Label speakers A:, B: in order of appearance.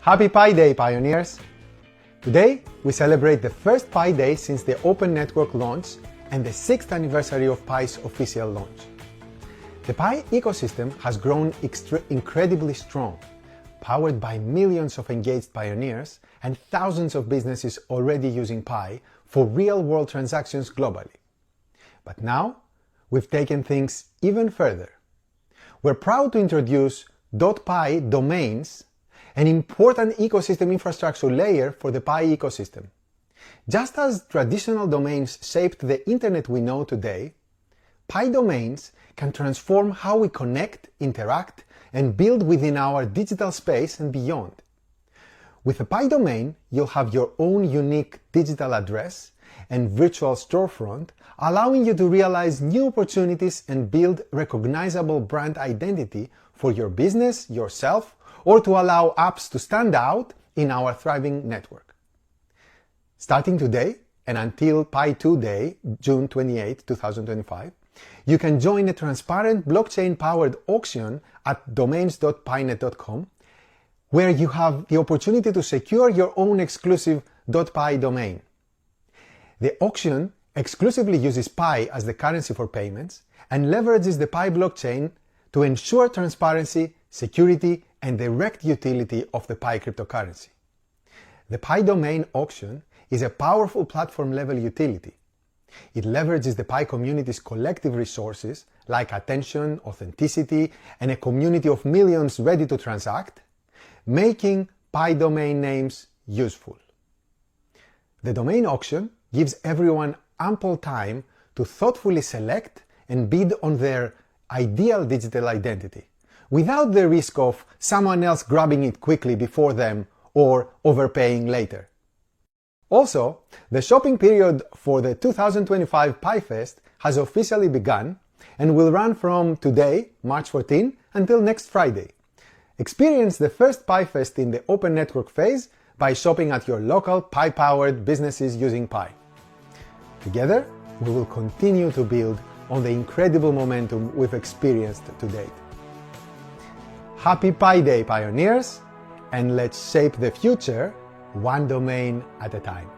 A: Happy Pi Day, pioneers! Today, we celebrate the first Pi Day since the Open Network launch and the 6th anniversary of Pi's official launch. The Pi ecosystem has grown incredibly strong, powered by millions of engaged pioneers and thousands of businesses already using Pi for real-world transactions globally. But now, we've taken things even further. We're proud to introduce .pi domains, an important ecosystem infrastructure layer for the Pi ecosystem. Just as traditional domains shaped the internet we know today, Pi domains can transform how we connect, interact, and build within our digital space and beyond. With a Pi domain, you'll have your own unique digital address and virtual storefront, allowing you to realize new opportunities and build recognizable brand identity for your business, yourself, or to allow apps to stand out in our thriving network. Starting today and until Pi 2 Day, June 28, 2025, you can join a transparent blockchain-powered auction at domains.pinet.com, where you have the opportunity to secure your own exclusive .pi domain. The auction exclusively uses Pi as the currency for payments and leverages the Pi blockchain to ensure transparency, security, and direct utility of the Pi cryptocurrency. The Pi domain auction is a powerful platform-level utility. It leverages the Pi community's collective resources like attention, authenticity, and a community of millions ready to transact, making Pi domain names useful. The domain auction gives everyone ample time to thoughtfully select and bid on their ideal digital identity, without the risk of someone else grabbing it quickly before them or overpaying later. Also, the shopping period for the 2025 PiFest has officially begun and will run from today, March 14, until next Friday. Experience the first PiFest in the open network phase by shopping at your local Pi-powered businesses using Pi. Together, we will continue to build on the incredible momentum we've experienced to date. Happy Pi Day, pioneers, and let's shape the future one domain at a time.